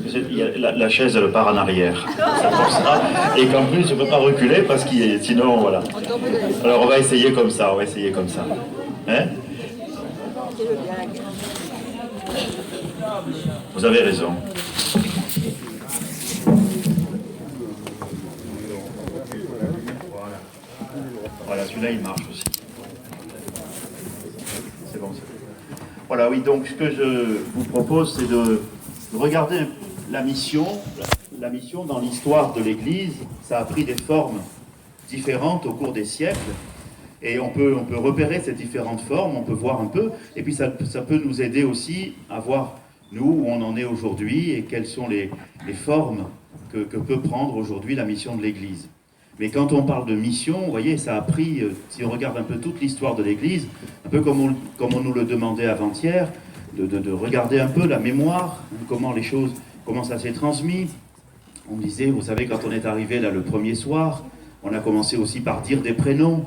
parce que la chaise, elle part en arrière. C'est pour ça. Et qu'en plus, je ne peux pas reculer parce que sinon, voilà. Alors, on va essayer comme ça, Hein? Vous avez raison. Voilà, celui-là, il marche aussi. C'est bon, c'est bon. Voilà, oui, donc ce que je vous propose, c'est de regarder la mission dans l'histoire de l'Église. Ça a pris des formes différentes au cours des siècles, et on peut repérer ces différentes formes, on peut voir un peu, et puis ça peut nous aider aussi à voir, nous, où on en est aujourd'hui, et quelles sont les formes que peut prendre aujourd'hui la mission de l'Église. Mais quand on parle de mission, vous voyez, ça a pris, si on regarde un peu toute l'histoire de l'Église, un peu comme on nous le demandait avant-hier, de regarder un peu la mémoire, comment ça s'est transmis. On disait, vous savez, quand on est arrivé là le premier soir, on a commencé aussi par dire des prénoms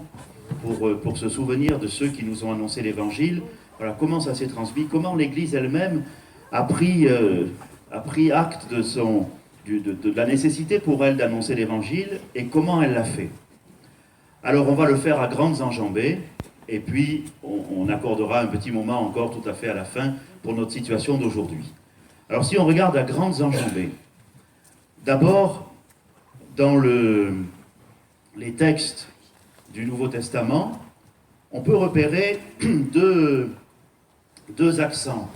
pour se souvenir de ceux qui nous ont annoncé l'Évangile. Voilà, comment ça s'est transmis, comment l'Église elle-même a pris acte de la nécessité pour elle d'annoncer l'Évangile et comment elle l'a fait. Alors on va le faire à grandes enjambées, et puis on accordera un petit moment encore tout à fait à la fin pour notre situation d'aujourd'hui. Alors si on regarde à grandes enjambées, d'abord dans les textes du Nouveau Testament, on peut repérer deux accents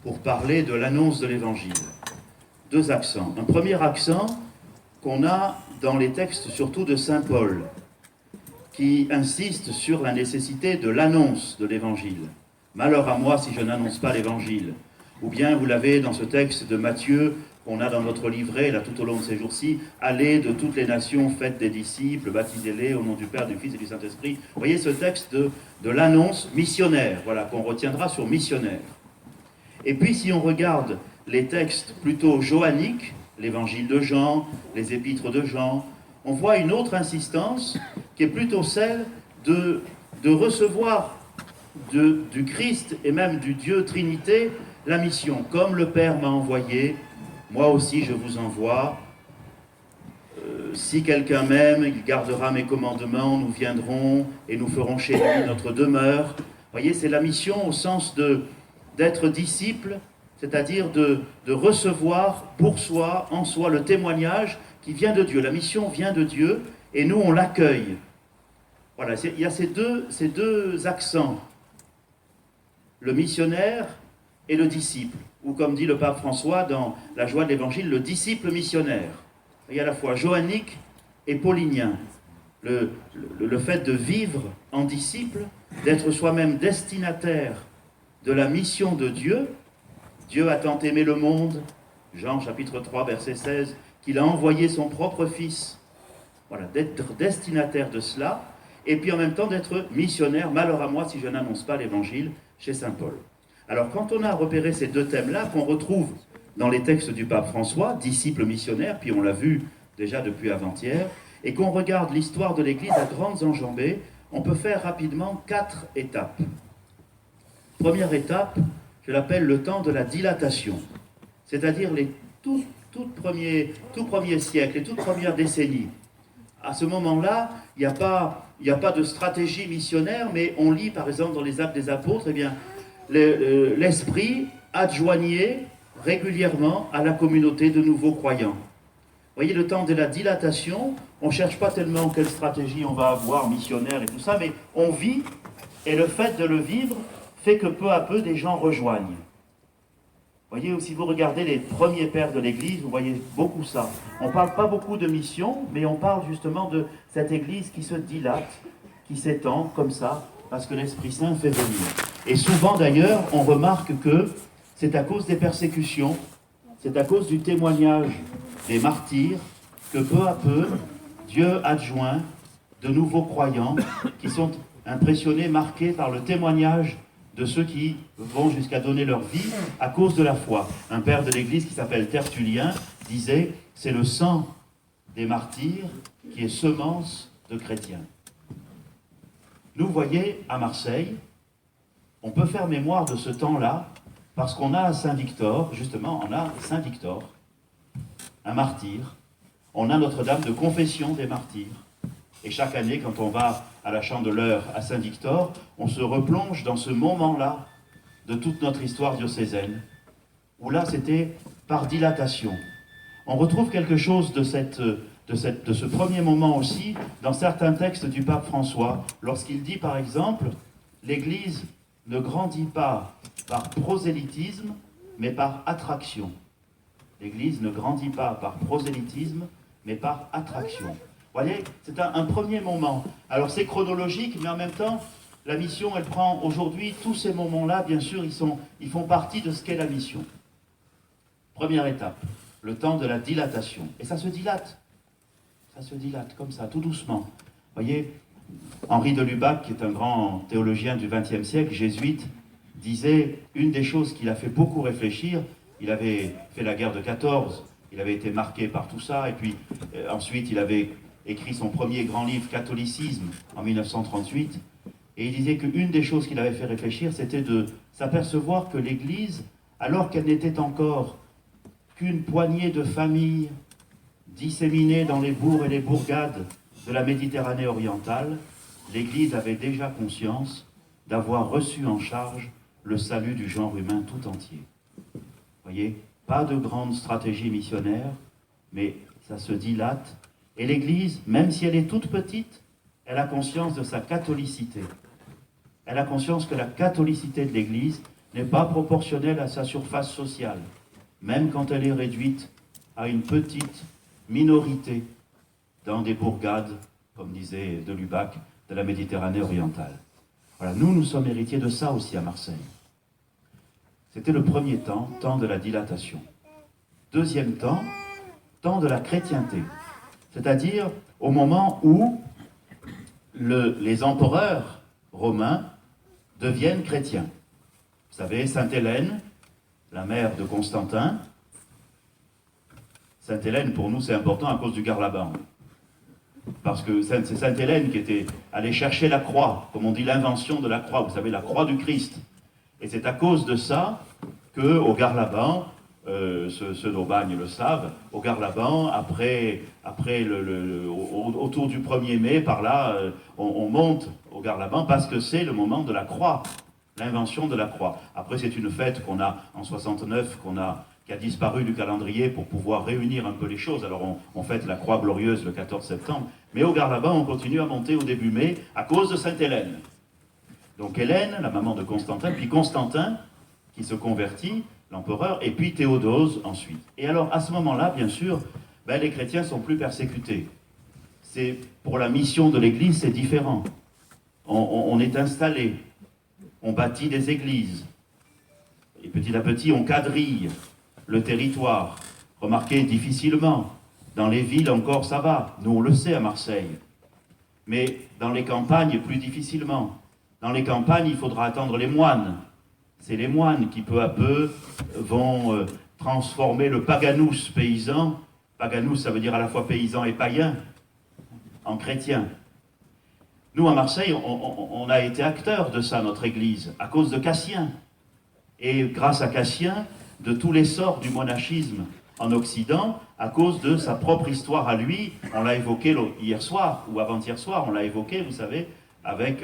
pour parler de l'annonce de l'Évangile. Deux accents. Un premier accent qu'on a dans les textes surtout de Saint Paul, qui insiste sur la nécessité de l'annonce de l'Évangile. Malheur à moi si je n'annonce pas l'Évangile. Ou bien vous l'avez dans ce texte de Matthieu, qu'on a dans notre livret, là tout au long de ces jours-ci, allez de toutes les nations, faites des disciples, baptisez-les au nom du Père, du Fils et du Saint-Esprit. Vous voyez ce texte de l'annonce missionnaire, voilà, qu'on retiendra sur missionnaire. Et puis si on regarde les textes plutôt johanniques, l'évangile de Jean, les épîtres de Jean, on voit une autre insistance qui est plutôt celle de recevoir du Christ et même du Dieu Trinité la mission. Comme le Père m'a envoyé, moi aussi je vous envoie. Si quelqu'un m'aime, il gardera mes commandements, nous viendrons et nous ferons chez lui notre demeure. Vous voyez, c'est la mission au sens d'être disciple, c'est-à-dire de recevoir pour soi, en soi, le témoignage qui vient de Dieu. La mission vient de Dieu et nous, on l'accueille. Voilà, il y a ces deux accents, le missionnaire et le disciple, ou comme dit le pape François dans La joie de l'Évangile, le disciple missionnaire. Il y a à la fois johannique et paulinien. Le fait de vivre en disciple, d'être soi-même destinataire de la mission de Dieu. Dieu a tant aimé le monde, Jean chapitre 3 verset 16, qu'il a envoyé son propre Fils. Voilà, d'être destinataire de cela, et puis en même temps d'être missionnaire, malheur à moi si je n'annonce pas l'Évangile, chez saint Paul. Alors quand on a repéré ces deux thèmes-là, qu'on retrouve dans les textes du pape François, disciple missionnaire, puis on l'a vu déjà depuis avant-hier, et qu'on regarde l'histoire de l'Église à grandes enjambées, on peut faire rapidement 4 étapes. Première étape, je l'appelle le temps de la dilatation, c'est-à-dire les tout premiers siècles, les toutes premières décennies. À ce moment-là, il n'y a pas de stratégie missionnaire, mais on lit par exemple dans les Actes des Apôtres, eh bien, l'Esprit adjoignait régulièrement à la communauté de nouveaux croyants. Vous voyez, le temps de la dilatation, on ne cherche pas tellement quelle stratégie on va avoir, missionnaire et tout ça, mais on vit, et le fait de le vivre fait que peu à peu des gens rejoignent. Vous voyez, si vous regardez les premiers pères de l'Église, vous voyez beaucoup ça. On ne parle pas beaucoup de mission, mais on parle justement de cette Église qui se dilate, qui s'étend comme ça, parce que l'Esprit Saint fait venir. Et souvent d'ailleurs, on remarque que c'est à cause des persécutions, c'est à cause du témoignage des martyrs, que peu à peu, Dieu adjoint de nouveaux croyants qui sont impressionnés, marqués par le témoignage de ceux qui vont jusqu'à donner leur vie à cause de la foi. Un père de l'Église qui s'appelle Tertullien disait « c'est le sang des martyrs qui est semence de chrétiens ». Nous, voyez, à Marseille, on peut faire mémoire de ce temps-là parce qu'on a à Saint-Victor, justement, on a Saint-Victor, un martyr. On a Notre-Dame de confession des martyrs. Et chaque année, quand on va à la Chandeleur à Saint-Victor, on se replonge dans ce moment-là de toute notre histoire diocésaine, où là, c'était par dilatation. On retrouve quelque chose de ce premier moment aussi dans certains textes du pape François, lorsqu'il dit par exemple, l'Église ne grandit pas par prosélytisme, mais par attraction. L'Église ne grandit pas par prosélytisme, mais par attraction. Vous voyez, c'est un premier moment. Alors c'est chronologique, mais en même temps, la mission, elle prend aujourd'hui, tous ces moments-là, bien sûr, ils font partie de ce qu'est la mission. Première étape, le temps de la dilatation. Et ça se dilate comme ça, tout doucement. Vous voyez, Henri de Lubac, qui est un grand théologien du XXe siècle, jésuite, disait, une des choses qui l'a fait beaucoup réfléchir, il avait fait la guerre de 14, il avait été marqué par tout ça, et puis ensuite il avait écrit son premier grand livre, Catholicisme, en 1938, et il disait qu'une des choses qui l'avait fait réfléchir, c'était de s'apercevoir que l'Église, alors qu'elle n'était encore qu'une poignée de familles disséminées dans les bourgs et les bourgades de la Méditerranée orientale, l'Église avait déjà conscience d'avoir reçu en charge le salut du genre humain tout entier. Vous voyez, pas de grande stratégie missionnaire, mais ça se dilate. Et l'Église, même si elle est toute petite, elle a conscience de sa catholicité. Elle a conscience que la catholicité de l'Église n'est pas proportionnelle à sa surface sociale, même quand elle est réduite à une petite minorité dans des bourgades, comme disait de Lubac, de la Méditerranée orientale. Voilà, nous sommes héritiers de ça aussi à Marseille. C'était le premier temps, temps de la dilatation. Deuxième temps, temps de la chrétienté. C'est-à-dire au moment où les empereurs romains deviennent chrétiens. Vous savez, Sainte Hélène, la mère de Constantin. Sainte Hélène, pour nous, c'est important à cause du Garlaban. Parce que c'est Sainte Hélène qui était allée chercher la croix, comme on dit l'invention de la croix, vous savez, la croix du Christ. Et c'est à cause de ça qu'au Garlaban, ceux d'Aubagne le savent, au Garlaban, autour du 1er mai, par là, on monte au Garlaban parce que c'est le moment de la croix, l'invention de la croix. Après, c'est une fête qu'on a en 69, qui a disparu du calendrier pour pouvoir réunir un peu les choses. Alors on fête la croix glorieuse le 14 septembre, mais au Garlaban, on continue à monter au début mai à cause de Sainte Hélène. Donc Hélène, la maman de Constantin, puis Constantin, qui se convertit, l'empereur, et puis Théodose ensuite. Et alors, à ce moment-là, bien sûr, les chrétiens sont plus persécutés. Pour la mission de l'Église, c'est différent. On est installé, on bâtit des églises, et petit à petit, on quadrille le territoire. Remarquez, difficilement. Dans les villes, encore, ça va. Nous, on le sait à Marseille. Mais dans les campagnes, plus difficilement. Dans les campagnes, il faudra attendre les moines. C'est les moines qui, peu à peu, vont transformer le paganus paysan. Paganus, ça veut dire à la fois paysan et païen, en chrétien. Nous, à Marseille, on a été acteurs de ça, notre Église, à cause de Cassien. Et grâce à Cassien, de tout l'essor du monachisme en Occident, à cause de sa propre histoire à lui. On l'a évoqué hier soir, ou avant-hier soir, on l'a évoqué, vous savez, avec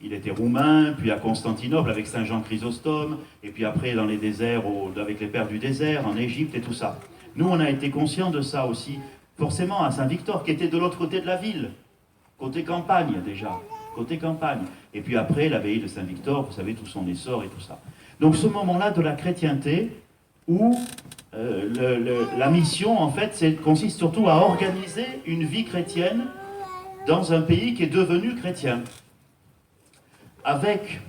il était roumain, puis à Constantinople avec Saint Jean Chrysostome, et puis après dans les déserts, avec les pères du désert, en Égypte et tout ça. Nous, on a été conscients de ça aussi, forcément à Saint-Victor, qui était de l'autre côté de la ville, côté campagne déjà, côté campagne. Et puis après, l'abbaye de Saint-Victor, vous savez, tout son essor et tout ça. Donc ce moment-là de la chrétienté, où la mission, en fait, consiste surtout à organiser une vie chrétienne dans un pays qui est devenu chrétien. Avec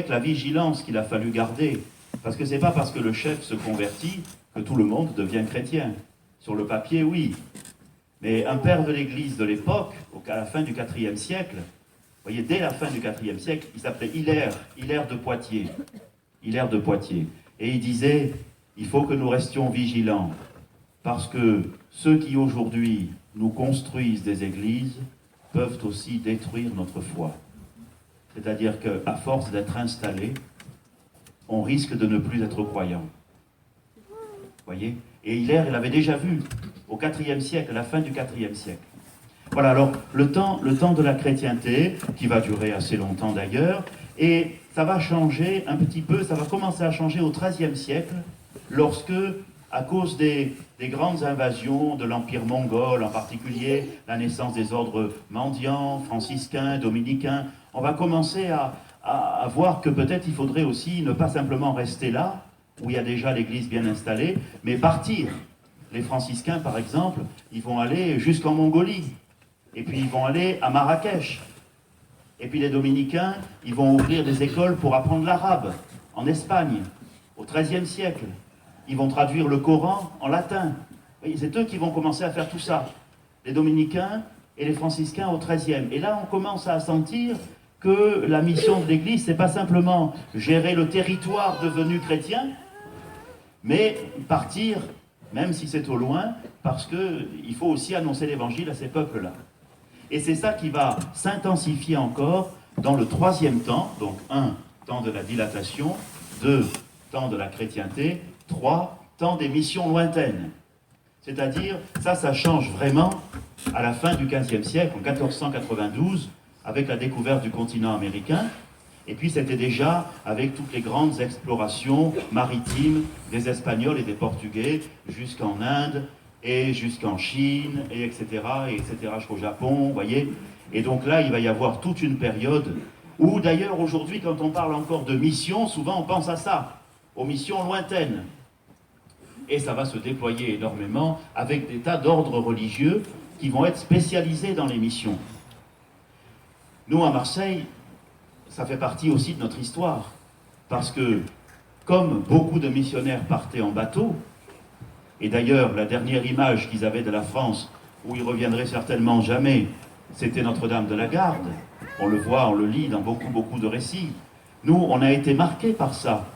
la vigilance qu'il a fallu garder, parce que c'est pas parce que le chef se convertit que tout le monde devient chrétien. Sur le papier, oui. Mais un père de l'Église de l'époque, à la fin du IVe siècle, vous voyez, dès la fin du IVe siècle, il s'appelait Hilaire de Poitiers. Hilaire de Poitiers. Et il disait, il faut que nous restions vigilants, parce que ceux qui aujourd'hui nous construisent des églises peuvent aussi détruire notre foi. C'est-à-dire qu'à force d'être installés, on risque de ne plus être croyants. Voyez ? Et Hilaire, il avait déjà vu au IVe siècle, à la fin du IVe siècle. Voilà, alors le temps de la chrétienté, qui va durer assez longtemps d'ailleurs, et ça va changer un petit peu, ça va commencer à changer au XIIIe siècle, lorsque, à cause des grandes invasions de l'Empire mongol, en particulier la naissance des ordres mendiants, franciscains, dominicains, on va commencer à voir que peut-être il faudrait aussi ne pas simplement rester là, où il y a déjà l'église bien installée, mais partir. Les franciscains, par exemple, ils vont aller jusqu'en Mongolie, et puis ils vont aller à Marrakech. Et puis les dominicains, ils vont ouvrir des écoles pour apprendre l'arabe, en Espagne, au XIIIe siècle. Ils vont traduire le Coran en latin. C'est eux qui vont commencer à faire tout ça. Les dominicains et les franciscains au XIIIe. Et là, on commence à sentir que la mission de l'Église, c'est pas simplement gérer le territoire devenu chrétien, mais partir, même si c'est au loin, parce qu'il faut aussi annoncer l'Évangile à ces peuples-là. Et c'est ça qui va s'intensifier encore dans le troisième temps, donc 1, temps de la dilatation, 2, temps de la chrétienté, 3, temps des missions lointaines. C'est-à-dire, ça change vraiment à la fin du XVe siècle, en 1492, avec la découverte du continent américain, et puis c'était déjà avec toutes les grandes explorations maritimes des Espagnols et des Portugais jusqu'en Inde, et jusqu'en Chine, et etc., jusqu'au Japon, vous voyez. Et donc là, il va y avoir toute une période où, d'ailleurs, aujourd'hui, quand on parle encore de missions, souvent on pense à ça, aux missions lointaines. Et ça va se déployer énormément avec des tas d'ordres religieux qui vont être spécialisés dans les missions. Nous, à Marseille, ça fait partie aussi de notre histoire, parce que, comme beaucoup de missionnaires partaient en bateau, et d'ailleurs, la dernière image qu'ils avaient de la France, où ils reviendraient certainement jamais, c'était Notre-Dame de la Garde. On le voit, on le lit dans beaucoup de récits. Nous, on a été marqués par ça.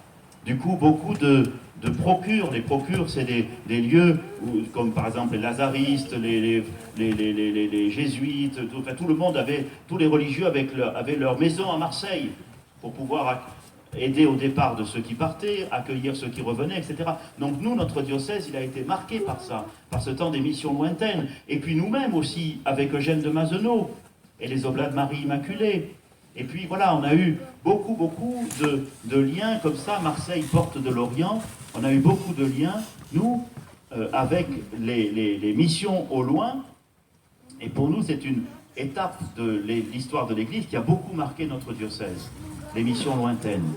Du coup, beaucoup de procures. Les procures, c'est des lieux où, comme par exemple les lazaristes, les jésuites, tout le monde avait, tous les religieux avaient leur maison à Marseille pour pouvoir aider au départ de ceux qui partaient, accueillir ceux qui revenaient, etc. Donc nous, notre diocèse, il a été marqué par ça, par ce temps des missions lointaines. Et puis nous-mêmes aussi, avec Eugène de Mazenot et les Oblats de Marie Immaculée. Et puis voilà, on a eu beaucoup de liens comme ça. Marseille, porte de l'Orient, on a eu beaucoup de liens, nous, avec les missions au loin. Et pour nous, c'est une étape de l'histoire de l'Église qui a beaucoup marqué notre diocèse. Les missions lointaines.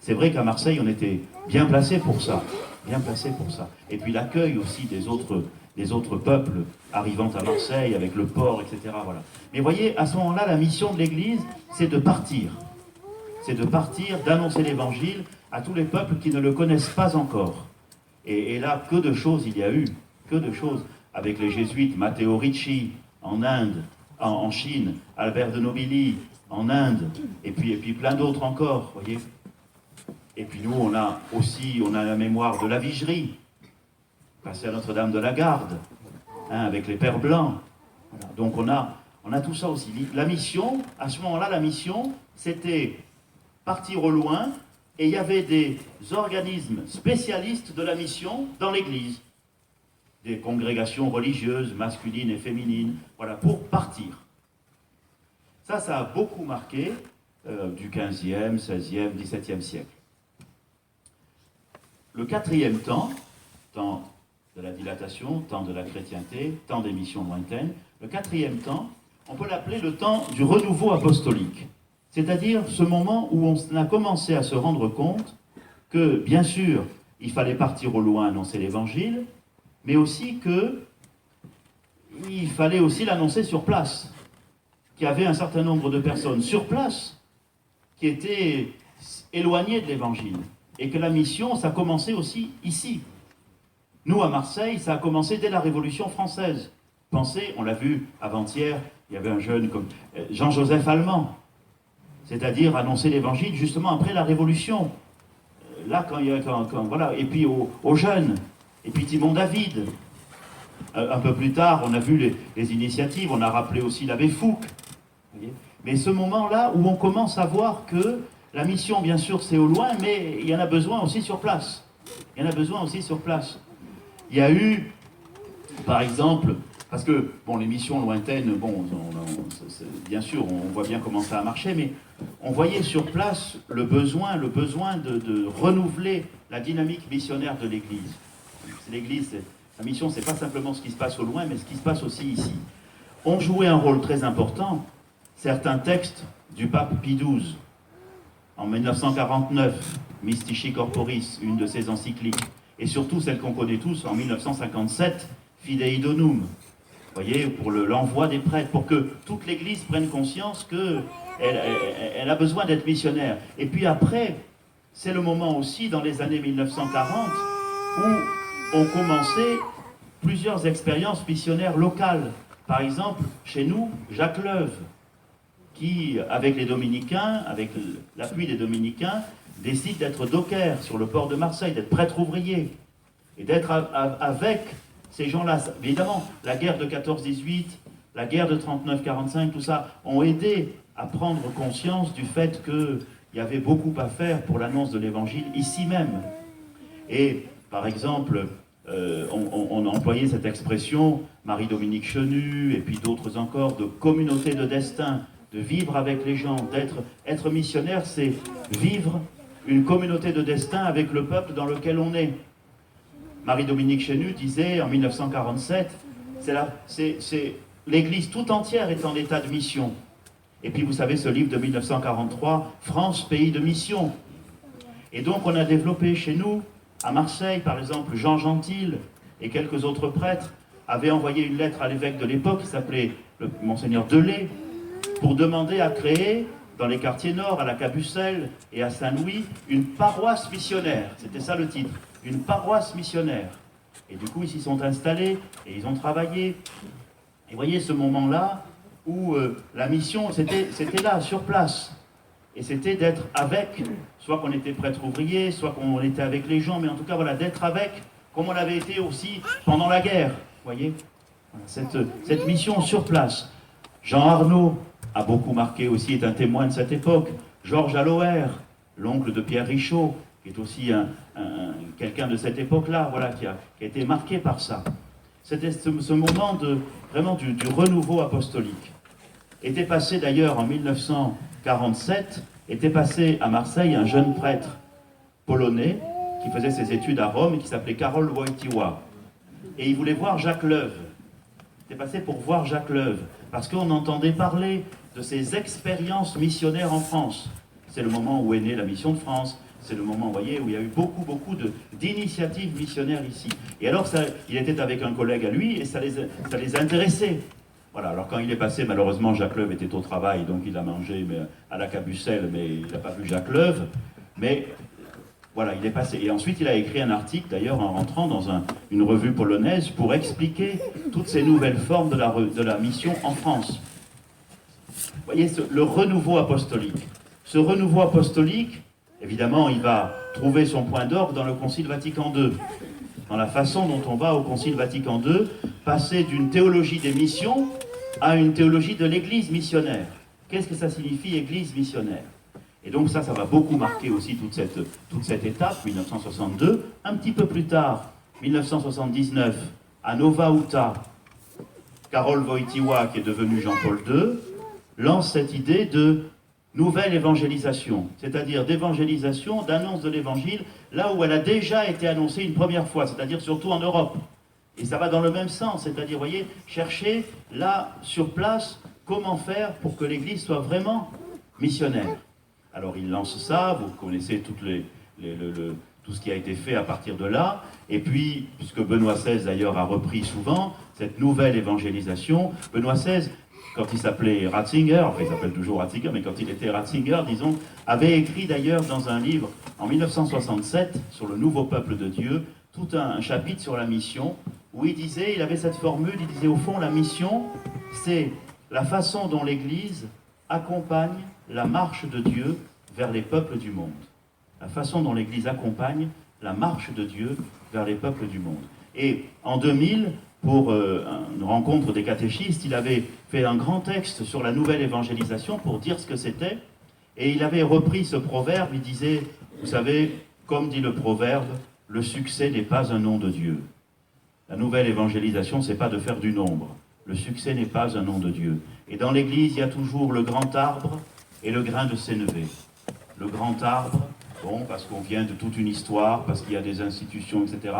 C'est vrai qu'à Marseille, on était bien placé pour ça. Bien placé pour ça. Et puis l'accueil aussi des autres peuples arrivant à Marseille avec le port, etc. Voilà. Mais voyez, à ce moment-là, la mission de l'Église, c'est de partir. C'est de partir, d'annoncer l'Évangile à tous les peuples qui ne le connaissent pas encore. Et là, que de choses il y a eu. Que de choses. Avec les jésuites, Matteo Ricci, en Inde, en Chine, Albert de Nobili, en Inde, et puis plein d'autres encore, voyez. Et puis nous, on a la mémoire de la Vigerie, passé à Notre-Dame de la Garde, avec les Pères Blancs. Voilà. Donc on a tout ça aussi. La mission, à ce moment-là, la mission, c'était partir au loin, et il y avait des organismes spécialistes de la mission dans l'Église. Des congrégations religieuses, masculines et féminines, voilà, pour partir. Ça a beaucoup marqué du XVe, XVIe, XVIIe siècle. Le quatrième temps de la dilatation, temps de la chrétienté, temps des missions lointaines, le quatrième temps, on peut l'appeler le temps du renouveau apostolique. C'est-à-dire ce moment où on a commencé à se rendre compte que, bien sûr, il fallait partir au loin annoncer l'Évangile, mais aussi qu'il fallait aussi l'annoncer sur place. Qu'il y avait un certain nombre de personnes sur place qui étaient éloignées de l'Évangile. Et que la mission, ça a commencé aussi ici. Nous, à Marseille, ça a commencé dès la Révolution française. Pensez, on l'a vu avant-hier, il y avait un jeune comme Jean-Joseph Allemand, c'est-à-dire annoncer l'Évangile justement après la Révolution. Là, voilà, et puis aux jeunes, et puis Timon David. Un peu plus tard, on a vu les initiatives, on a rappelé aussi l'abbé Fouque. Mais ce moment-là où on commence à voir que la mission, bien sûr, c'est au loin, mais il y en a besoin aussi sur place. Il y en a besoin aussi sur place. Il y a eu, par exemple, parce que, bon, les missions lointaines, bon, bien sûr, on voit bien comment ça a marché, mais on voyait sur place le besoin de renouveler la dynamique missionnaire de l'Église. L'Église, la mission, c'est pas simplement ce qui se passe au loin, mais ce qui se passe aussi ici. On jouait un rôle très important, certains textes du pape Pie XII, en 1949, Mystici Corporis, une de ses encycliques, et surtout celle qu'on connaît tous, en 1957, Fidei Donum, vous voyez, pour l'envoi des prêtres, pour que toute l'Église prenne conscience qu'elle a besoin d'être missionnaire. Et puis après, c'est le moment aussi, dans les années 1940, où ont commencé plusieurs expériences missionnaires locales. Par exemple, chez nous, Jacques Leuve, qui, avec les Dominicains, avec l'appui des Dominicains, décide d'être docker sur le port de Marseille, d'être prêtre ouvrier, et d'être avec ces gens-là. Évidemment, la guerre de 14-18, la guerre de 39-45, tout ça, ont aidé à prendre conscience du fait qu'il y avait beaucoup à faire pour l'annonce de l'Évangile ici même. Et, par exemple, on a employé cette expression, Marie-Dominique Chenu, et puis d'autres encore, de communauté de destin, de vivre avec les gens, être missionnaire, c'est vivre une communauté de destin avec le peuple dans lequel on est. Marie-Dominique Chenu disait en 1947, l'Église tout entière est en état de mission. Et puis vous savez ce livre de 1943, France, pays de mission. Et donc on a développé chez nous, à Marseille par exemple, Jean Gentil et quelques autres prêtres avaient envoyé une lettre à l'évêque de l'époque qui s'appelait Monseigneur Delay, pour demander à créer, dans les quartiers nord, à la Cabucelle et à Saint-Louis, une paroisse missionnaire. C'était ça le titre, une paroisse missionnaire. Et du coup, ils s'y sont installés et ils ont travaillé. Et vous voyez ce moment-là où la mission, c'était là, sur place. Et c'était d'être avec, soit qu'on était prêtre ouvrier, soit qu'on était avec les gens, mais en tout cas, voilà, d'être avec, comme on l'avait été aussi pendant la guerre. Vous voyez, voilà, cette mission sur place. Jean Arnaud a beaucoup marqué aussi, est un témoin de cette époque. Georges Alloher, l'oncle de Pierre Richaud, qui est aussi quelqu'un de cette époque-là, voilà, qui a été marqué par ça. C'était ce moment vraiment du renouveau apostolique. Était passé d'ailleurs en 1947, était passé à Marseille un jeune prêtre polonais qui faisait ses études à Rome et qui s'appelait Karol Wojtyła. Et il voulait voir Jacques Leuve. Il était passé pour voir Jacques Leuve, parce qu'on entendait parler de ses expériences missionnaires en France. C'est le moment où est née la mission de France, c'est le moment, vous voyez, où il y a eu beaucoup d'initiatives missionnaires ici. Et alors, il était avec un collègue à lui, et ça les intéressait. Voilà, alors quand il est passé, malheureusement, Jacques Leuve était au travail, donc il a mangé à la Cabucelle, mais il n'a pas vu Jacques Leuve. Mais voilà, il est passé. Et ensuite, il a écrit un article, d'ailleurs, en rentrant dans une revue polonaise, pour expliquer toutes ces nouvelles formes de la mission en France. Vous voyez, le renouveau apostolique. Ce renouveau apostolique, évidemment, il va trouver son point d'orgue dans le Concile Vatican II. Dans la façon dont on va au Concile Vatican II, passer d'une théologie des missions à une théologie de l'Église missionnaire. Qu'est-ce que ça signifie, Église missionnaire? Et donc ça va beaucoup marquer aussi toute cette étape, 1962. Un petit peu plus tard, 1979, à Nowa Huta, Karol Wojtyła, qui est devenu Jean-Paul II, lance cette idée de nouvelle évangélisation, c'est-à-dire d'évangélisation, d'annonce de l'évangile, là où elle a déjà été annoncée une première fois, c'est-à-dire surtout en Europe. Et ça va dans le même sens, c'est-à-dire, vous voyez, chercher là, sur place, comment faire pour que l'Église soit vraiment missionnaire. Alors il lance ça, vous connaissez tout ce qui a été fait à partir de là, et puis, puisque Benoît XVI d'ailleurs a repris souvent cette nouvelle évangélisation, Benoît XVI, quand il s'appelait Ratzinger, enfin il s'appelle toujours Ratzinger, mais quand il était Ratzinger, disons, avait écrit d'ailleurs dans un livre en 1967 sur le nouveau peuple de Dieu, tout un chapitre sur la mission, où il avait cette formule, il disait au fond la mission, c'est la façon dont l'Église accompagne la marche de Dieu vers les peuples du monde. La façon dont l'Église accompagne la marche de Dieu vers les peuples du monde. Et en 2000, pour une rencontre des catéchistes, il avait fait un grand texte sur la nouvelle évangélisation pour dire ce que c'était, et il avait repris ce proverbe, il disait, vous savez, comme dit le proverbe, le succès n'est pas un nom de Dieu. La nouvelle évangélisation, c'est pas de faire du nombre. Le succès n'est pas un nom de Dieu. Et dans l'Église, il y a toujours le grand arbre et le grain de sénévé. Le grand arbre, bon, parce qu'on vient de toute une histoire, parce qu'il y a des institutions, etc.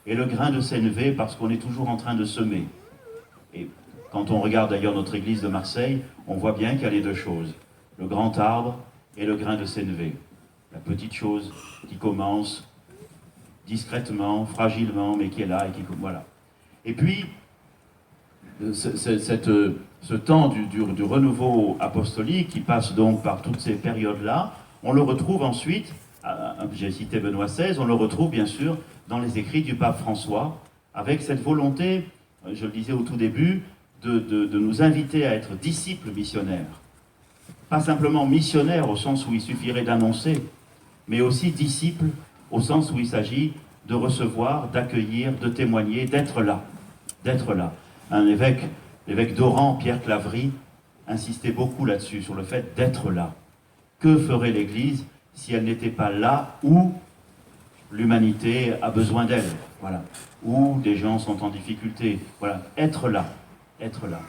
Et le grain de sénévé, parce qu'on est toujours en train de semer. Et quand on regarde d'ailleurs notre église de Marseille, on voit bien qu'il y a les deux choses. Le grand arbre et le grain de sénévé. La petite chose qui commence discrètement, fragilement, mais qui est là et qui... Voilà. Et puis, ce temps du renouveau apostolique qui passe donc par toutes ces périodes-là, on le retrouve ensuite, j'ai cité Benoît XVI, on le retrouve bien sûr dans les écrits du pape François, avec cette volonté, je le disais au tout début, de nous inviter à être disciples missionnaires. Pas simplement missionnaires au sens où il suffirait d'annoncer, mais aussi disciples au sens où il s'agit de recevoir, d'accueillir, de témoigner, d'être là. D'être là. Un évêque, l'évêque d'Oran, Pierre Claverie, insistait beaucoup là-dessus, sur le fait d'être là. Que ferait l'Église si elle n'était pas là où l'humanité a besoin d'elle, voilà, où des gens sont en difficulté, voilà, être là, être là.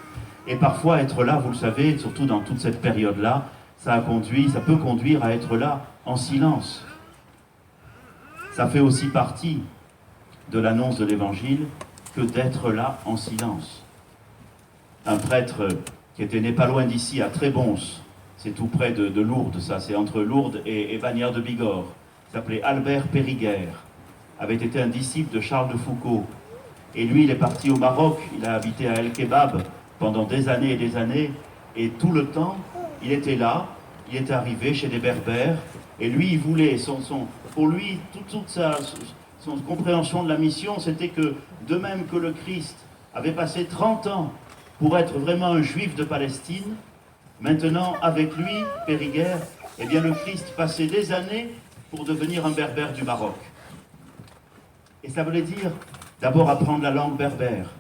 Et parfois être là, vous le savez, surtout dans toute cette période-là, ça peut conduire à être là en silence. Ça fait aussi partie de l'annonce de l'Évangile que d'être là en silence. Un prêtre qui était né pas loin d'ici, à Trébons, c'est tout près de Lourdes, ça, c'est entre Lourdes et Bagnères de Bigorre, s'appelait Albert Périguère, avait été un disciple de Charles de Foucault. Et lui, il est parti au Maroc, il a habité à El Kebab pendant des années, et tout le temps, il était là, il était arrivé chez des Berbères, et lui, il voulait, pour lui, toute son compréhension de la mission, c'était que, de même que le Christ avait passé 30 ans pour être vraiment un juif de Palestine, maintenant, avec lui, Périguère, eh bien, le Christ passait des années pour devenir un berbère du Maroc. Et ça voulait dire, d'abord, apprendre la langue berbère.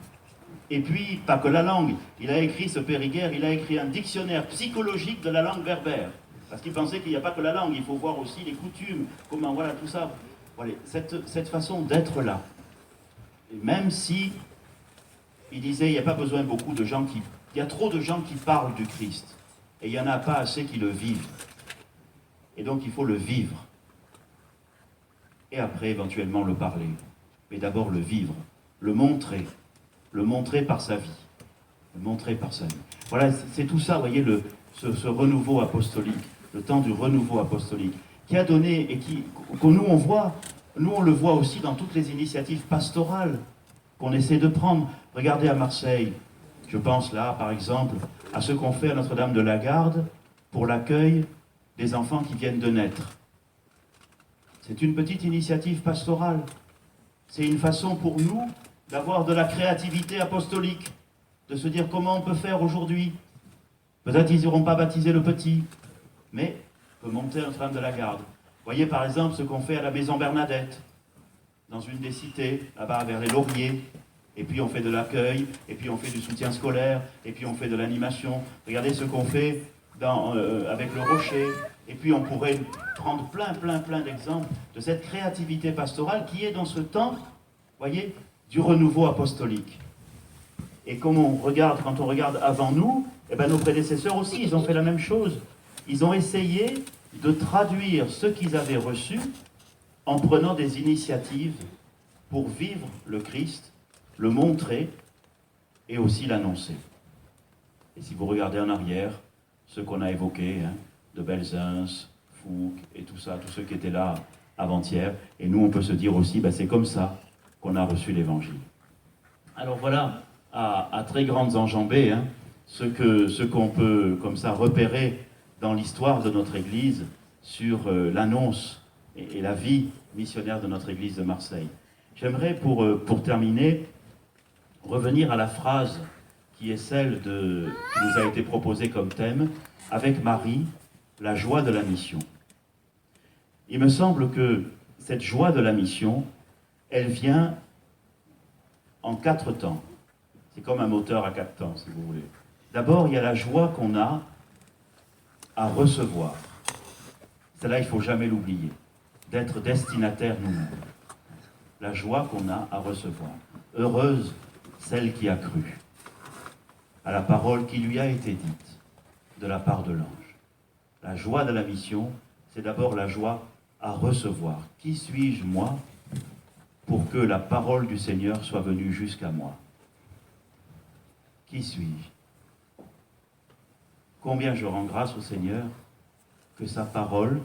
Et puis, pas que la langue, il a écrit, ce Périguère, il a écrit un dictionnaire psychologique de la langue berbère. Parce qu'il pensait qu'il n'y a pas que la langue, il faut voir aussi les coutumes, comment, voilà, tout ça. Voilà, cette façon d'être là. Et même si, il disait, il n'y a pas besoin beaucoup de gens qui... Il y a trop de gens qui parlent du Christ. Et il n'y en a pas assez qui le vivent. Et donc, il faut le vivre. Et après, éventuellement, le parler. Mais d'abord, le vivre. Le montrer par sa vie. Le montrer par sa vie. Voilà, c'est tout ça, vous voyez, ce renouveau apostolique, le temps du renouveau apostolique, qui a donné, et que nous on le voit aussi dans toutes les initiatives pastorales qu'on essaie de prendre. Regardez à Marseille, je pense là, par exemple, à ce qu'on fait à Notre-Dame de la Garde pour l'accueil des enfants qui viennent de naître. C'est une petite initiative pastorale. C'est une façon pour nous d'avoir de la créativité apostolique, de se dire comment on peut faire aujourd'hui. Peut-être ils n'iront pas baptiser le petit, mais on peut monter à Notre-Dame de la Garde. Voyez par exemple ce qu'on fait à la Maison Bernadette, dans une des cités, là-bas vers les Lauriers. Et puis on fait de l'accueil, et puis on fait du soutien scolaire, et puis on fait de l'animation. Regardez ce qu'on fait avec le Rocher. Et puis on pourrait prendre plein d'exemples de cette créativité pastorale qui est dans ce temps, voyez, du renouveau apostolique. Et quand on regarde avant nous, eh ben nos prédécesseurs aussi, ils ont fait la même chose. Ils ont essayé de traduire ce qu'ils avaient reçu en prenant des initiatives pour vivre le Christ, le montrer et aussi l'annoncer. Et si vous regardez en arrière, ceux qu'on a évoqués, de Belzins, Fouque et tout ça, tous ceux qui étaient là avant-hier, et nous on peut se dire aussi, c'est comme ça qu'on a reçu l'Évangile. Alors voilà, à très grandes enjambées, ce qu'on peut comme ça repérer dans l'histoire de notre Église sur l'annonce et la vie missionnaire de notre Église de Marseille. J'aimerais pour terminer revenir à la phrase qui est celle qui nous a été proposée comme thème, avec Marie, la joie de la mission. Il me semble que cette joie de la mission, elle vient en 4 temps. C'est comme un moteur à 4 temps, si vous voulez. D'abord, il y a la joie qu'on a à recevoir. Celle-là, il ne faut jamais l'oublier. D'être destinataire nous-mêmes. La joie qu'on a à recevoir. heureuse celle qui a cru à la parole qui lui a été dite de la part de l'ange. La joie de la mission, c'est d'abord la joie à recevoir. Qui suis-je, moi, pour que la parole du Seigneur soit venue jusqu'à moi? Qui suis-je? Combien je rends grâce au Seigneur que sa parole,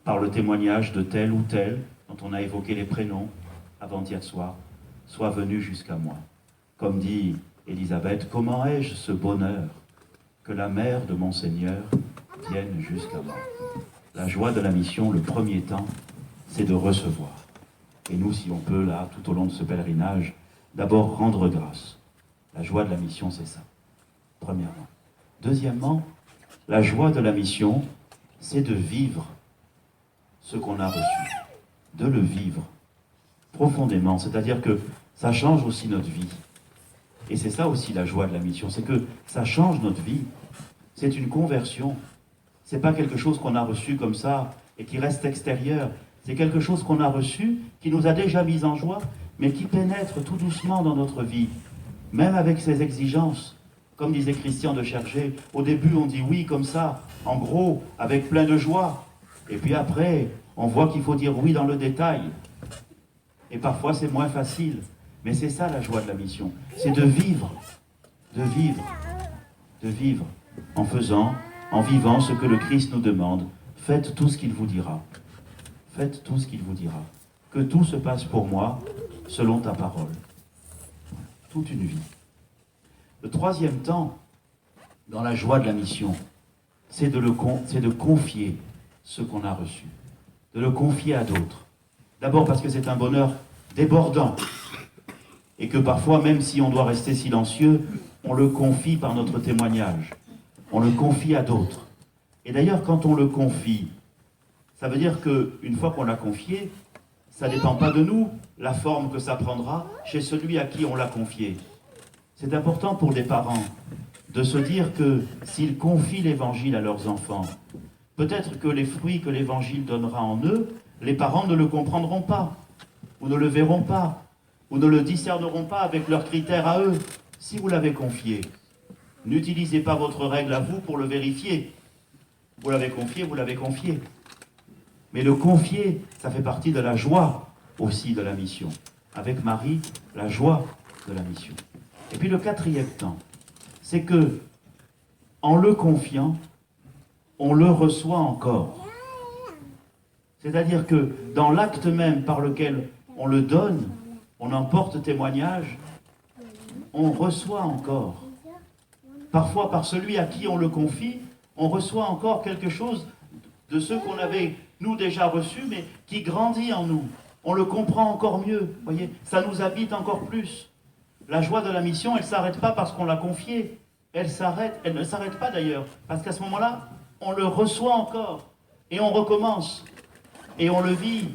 par le témoignage de tel ou tel, dont on a évoqué les prénoms avant-hier soir, soit venue jusqu'à moi. Comme dit Élisabeth, comment ai-je ce bonheur que la mère de mon Seigneur vienne jusqu'à moi? La joie de la mission, le premier temps, c'est de recevoir. Et nous, si on peut, là, tout au long de ce pèlerinage, d'abord rendre grâce. La joie de la mission, c'est ça, premièrement. Deuxièmement, la joie de la mission, c'est de vivre ce qu'on a reçu, de le vivre profondément, c'est-à-dire que ça change aussi notre vie. Et c'est ça aussi la joie de la mission, c'est que ça change notre vie. C'est une conversion. C'est pas quelque chose qu'on a reçu comme ça et qui reste extérieur. C'est quelque chose qu'on a reçu, qui nous a déjà mis en joie, mais qui pénètre tout doucement dans notre vie, même avec ses exigences. Comme disait Christian de Chergé, au début on dit oui comme ça, en gros, avec plein de joie. Et puis après, on voit qu'il faut dire oui dans le détail. Et parfois c'est moins facile. Mais c'est ça la joie de la mission. C'est de vivre, de vivre, de vivre, en faisant, en vivant ce que le Christ nous demande. Faites tout ce qu'il vous dira. Faites tout ce qu'il vous dira. Que tout se passe pour moi selon ta parole. Toute une vie. Le troisième temps, dans la joie de la mission, c'est de confier ce qu'on a reçu. De le confier à d'autres. D'abord parce que c'est un bonheur débordant. Et que parfois, même si on doit rester silencieux, on le confie par notre témoignage. On le confie à d'autres. Et d'ailleurs, quand on le confie, ça veut dire qu'une fois qu'on l'a confié, ça ne dépend pas de nous, la forme que ça prendra chez celui à qui on l'a confié. C'est important pour les parents de se dire que s'ils confient l'Évangile à leurs enfants, peut-être que les fruits que l'Évangile donnera en eux, les parents ne le comprendront pas, ou ne le verront pas, ou ne le discerneront pas avec leurs critères à eux. Si vous l'avez confié, n'utilisez pas votre règle à vous pour le vérifier. Vous l'avez confié, vous l'avez confié. Mais le confier, ça fait partie de la joie aussi de la mission. Avec Marie, la joie de la mission. Et puis le quatrième temps, c'est que, en le confiant, on le reçoit encore. C'est-à-dire que dans l'acte même par lequel on le donne, on en porte témoignage, on reçoit encore. Parfois, par celui à qui on le confie, on reçoit encore quelque chose de ce qu'on avait, nous, déjà reçu, mais qui grandit en nous. On le comprend encore mieux, voyez, ça nous habite encore plus. La joie de la mission, elle ne s'arrête pas parce qu'on l'a confiée. Elle ne s'arrête pas d'ailleurs, parce qu'à ce moment-là, on le reçoit encore, et on recommence, et on le vit,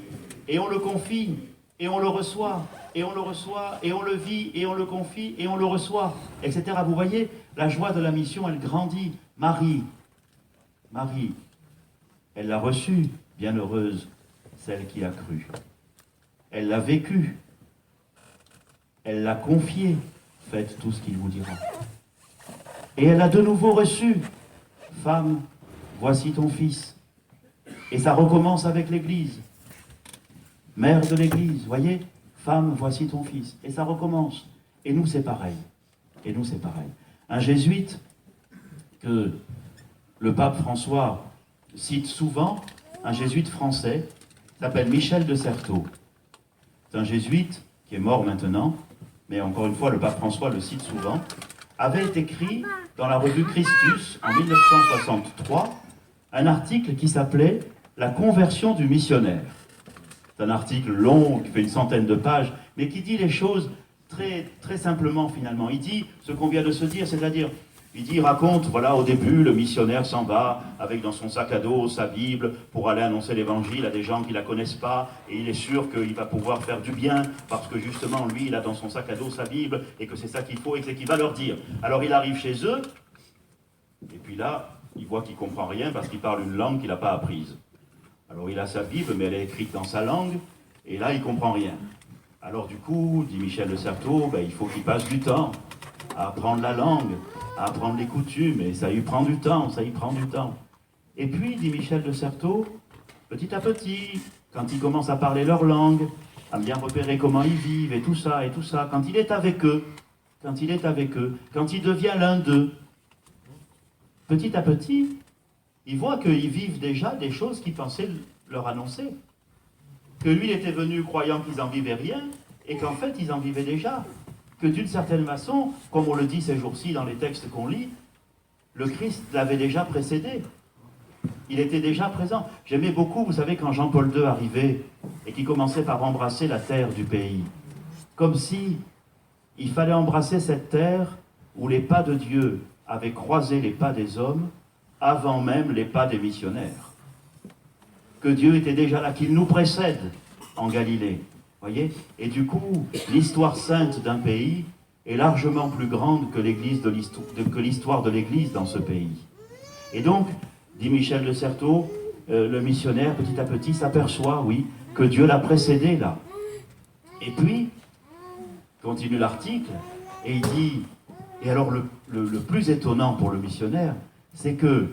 et on le confie, et on le reçoit, et on le reçoit, et on le vit, et on le confie, et on le reçoit, etc. Vous voyez, la joie de la mission, elle grandit. Marie, elle l'a reçue, bienheureuse, celle qui a cru. Elle l'a vécue. Elle l'a confié. Faites tout ce qu'il vous dira. Et elle a de nouveau reçu. Femme, voici ton fils. Et ça recommence avec l'Église. Mère de l'Église, voyez, femme, voici ton fils. Et ça recommence. Et nous, c'est pareil. Et nous, c'est pareil. Un jésuite que le pape François cite souvent, un jésuite français, s'appelle Michel de Certeau. C'est un jésuite qui est mort maintenant, mais encore une fois, le pape François le cite souvent, avait écrit dans la revue Christus, en 1963, un article qui s'appelait « La conversion du missionnaire ». C'est un article long, qui fait une centaine de pages, mais qui dit les choses très, très simplement finalement. Il dit ce qu'on vient de se dire, c'est-à-dire, il raconte, voilà, au début, le missionnaire s'en va avec dans son sac à dos sa Bible pour aller annoncer l'évangile à des gens qui ne la connaissent pas, et il est sûr qu'il va pouvoir faire du bien, parce que justement, lui, il a dans son sac à dos sa Bible, et que c'est ça qu'il faut, et c'est qu'il va leur dire. Alors il arrive chez eux, et puis là, il voit qu'il ne comprend rien, parce qu'il parle une langue qu'il n'a pas apprise. Alors il a sa Bible, mais elle est écrite dans sa langue, et là, il ne comprend rien. Alors du coup, dit Michel de Certeau, ben, il faut qu'il passe du temps à apprendre la langue, à apprendre les coutumes, et ça y prend du temps, ça y prend du temps. Et puis, dit Michel de Certeau, petit à petit, quand ils commencent à parler leur langue, à bien repérer comment ils vivent, et tout ça, quand il est avec eux, quand il devient l'un d'eux, petit à petit, ils voient qu'ils vivent déjà des choses qu'ils pensaient leur annoncer. Que lui était venu croyant qu'ils n'en vivaient rien, et qu'en fait, ils en vivaient déjà. Que d'une certaine façon, comme on le dit ces jours-ci dans les textes qu'on lit, le Christ l'avait déjà précédé. Il était déjà présent. J'aimais beaucoup, vous savez, quand Jean-Paul II arrivait et qu'il commençait par embrasser la terre du pays. Comme si il fallait embrasser cette terre où les pas de Dieu avaient croisé les pas des hommes avant même les pas des missionnaires. Que Dieu était déjà là, qu'il nous précède en Galilée. Voyez ? Et du coup, l'histoire sainte d'un pays est largement plus grande que l'histoire de l'Église dans ce pays. Et donc, dit Michel de Certeau, le missionnaire, petit à petit, s'aperçoit, oui, que Dieu l'a précédé là. Et puis, continue l'article, et il dit, et alors le plus étonnant pour le missionnaire, c'est que,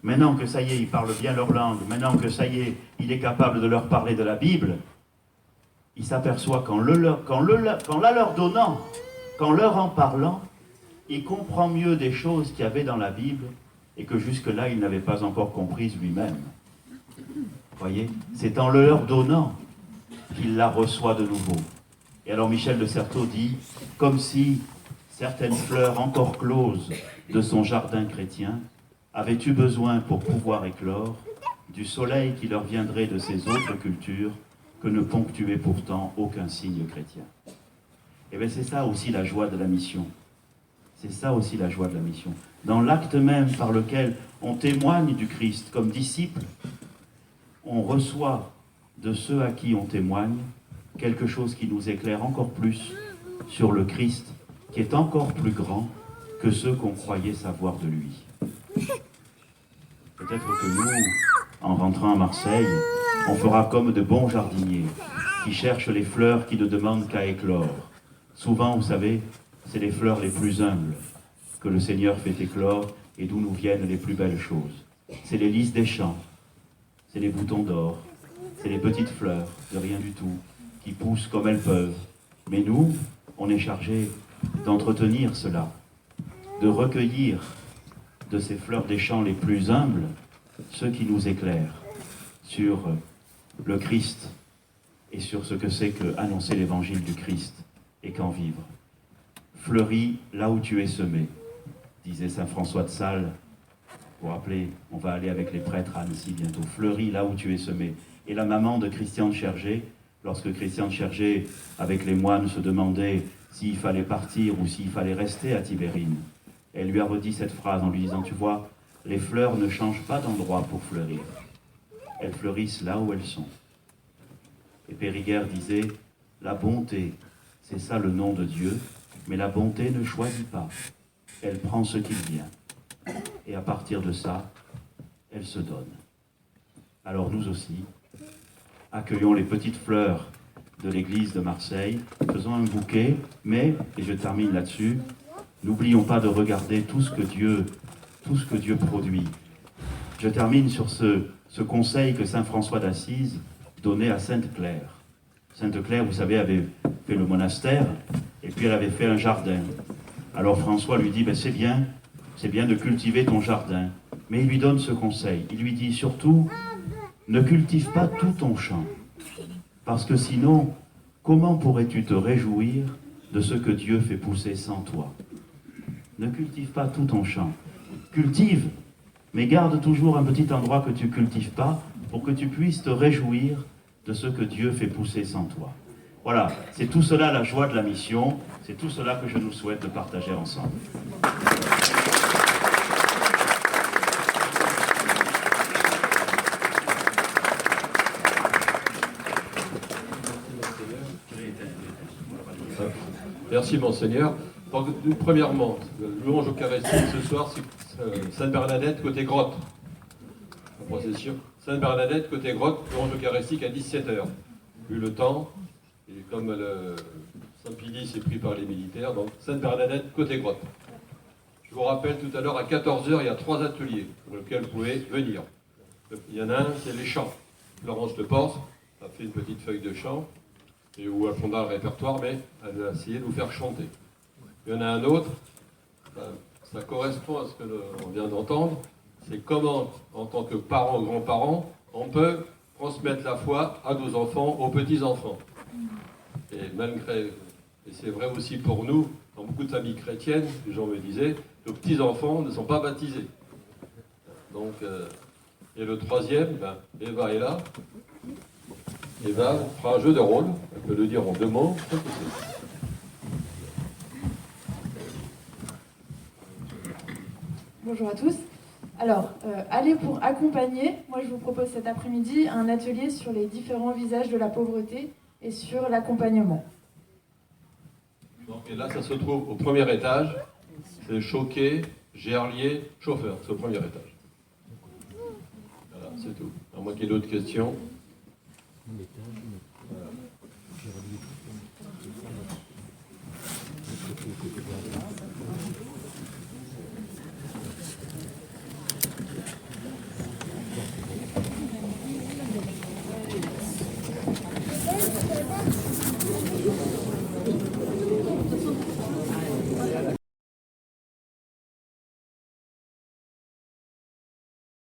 maintenant que ça y est, ils parlent bien leur langue, maintenant que ça y est, il est capable de leur parler de la Bible, il s'aperçoit qu'en la leur donnant, qu'en leur en parlant, il comprend mieux des choses qu'il y avait dans la Bible et que jusque-là, il n'avait pas encore comprises lui-même. Voyez, c'est en le leur donnant qu'il la reçoit de nouveau. Et alors Michel de Certeau dit, comme si certaines fleurs encore closes de son jardin chrétien avaient eu besoin pour pouvoir éclore du soleil qui leur viendrait de ces autres cultures que ne ponctuait pourtant aucun signe chrétien. Et bien c'est ça aussi la joie de la mission. C'est ça aussi la joie de la mission. Dans l'acte même par lequel on témoigne du Christ comme disciple, on reçoit de ceux à qui on témoigne quelque chose qui nous éclaire encore plus sur le Christ, qui est encore plus grand que ceux qu'on croyait savoir de lui. Peut-être que nous, en rentrant à Marseille, on fera comme de bons jardiniers qui cherchent les fleurs qui ne demandent qu'à éclore. Souvent, vous savez, c'est les fleurs les plus humbles que le Seigneur fait éclore et d'où nous viennent les plus belles choses. C'est les lys des champs, c'est les boutons d'or, c'est les petites fleurs de rien du tout qui poussent comme elles peuvent. Mais nous, on est chargés d'entretenir cela, de recueillir de ces fleurs des champs les plus humbles ceux qui nous éclairent sur le Christ et sur ce que c'est que annoncer l'évangile du Christ et qu'en vivre. Fleuris là où tu es semé, disait saint François de Sales. Vous vous rappelez, on va aller avec les prêtres à Annecy bientôt. Fleuris là où tu es semé. Et la maman de Christian de Chergé, lorsque Christian de Chergé, avec les moines, se demandait s'il fallait partir ou s'il fallait rester à Tibérine, elle lui a redit cette phrase en lui disant, tu vois, les fleurs ne changent pas d'endroit pour fleurir. Elles fleurissent là où elles sont. Et Périgueux disait, la bonté, c'est ça le nom de Dieu, mais la bonté ne choisit pas. Elle prend ce qu'il vient. Et à partir de ça, elle se donne. Alors nous aussi, accueillons les petites fleurs de l'église de Marseille, faisons un bouquet, mais, et je termine là-dessus, n'oublions pas de regarder tout ce que Dieu produit. Je termine sur ce conseil que saint François d'Assise donnait à Sainte Claire. Sainte Claire, vous savez, avait fait le monastère, et puis elle avait fait un jardin. Alors François lui dit, ben c'est bien de cultiver ton jardin. Mais il lui donne ce conseil. Il lui dit surtout, ne cultive pas tout ton champ. Parce que sinon, comment pourrais-tu te réjouir de ce que Dieu fait pousser sans toi? Ne cultive pas tout ton champ. Cultive, mais garde toujours un petit endroit que tu ne cultives pas pour que tu puisses te réjouir de ce que Dieu fait pousser sans toi. Voilà, c'est tout cela la joie de la mission, c'est tout cela que je nous souhaite de partager ensemble. Merci Monseigneur. Donc, premièrement, louange eucharistique ce soir, c'est Sainte Bernadette côté grotte. La procession. Sainte Bernadette côté grotte, louange eucharistique à 17h. Vu le temps, Et comme Saint-Pilice est pris par les militaires, donc Sainte-Bernadette, côté grotte. Je vous rappelle tout à l'heure, à 14 h, il y a 3 ateliers pour lesquels vous pouvez venir. Il y en a un, c'est les chants. Florence Leporce a fait une petite feuille de chant, et où elle fondera le répertoire, mais elle a essayé de vous faire chanter. Il y en a un autre, ça correspond à ce que l'on vient d'entendre, c'est comment, en tant que parents, grands-parents, on peut transmettre la foi à nos enfants, aux petits-enfants. Et c'est vrai aussi pour nous, dans beaucoup de familles chrétiennes, les gens me disaient, nos petits-enfants ne sont pas baptisés. Donc, et le troisième, Eva est là. Eva fera un jeu de rôle, elle peut le dire en 2 mots. Bonjour à tous. Alors, aller pour accompagner, moi je vous propose cet après-midi un atelier sur les différents visages de la pauvreté et sur l'accompagnement. Et là, ça se trouve au premier étage. C'est Choquet, Gerlier, chauffeur. C'est au premier étage. Voilà, c'est tout. À moins qu'il y ait d'autres questions. Voilà.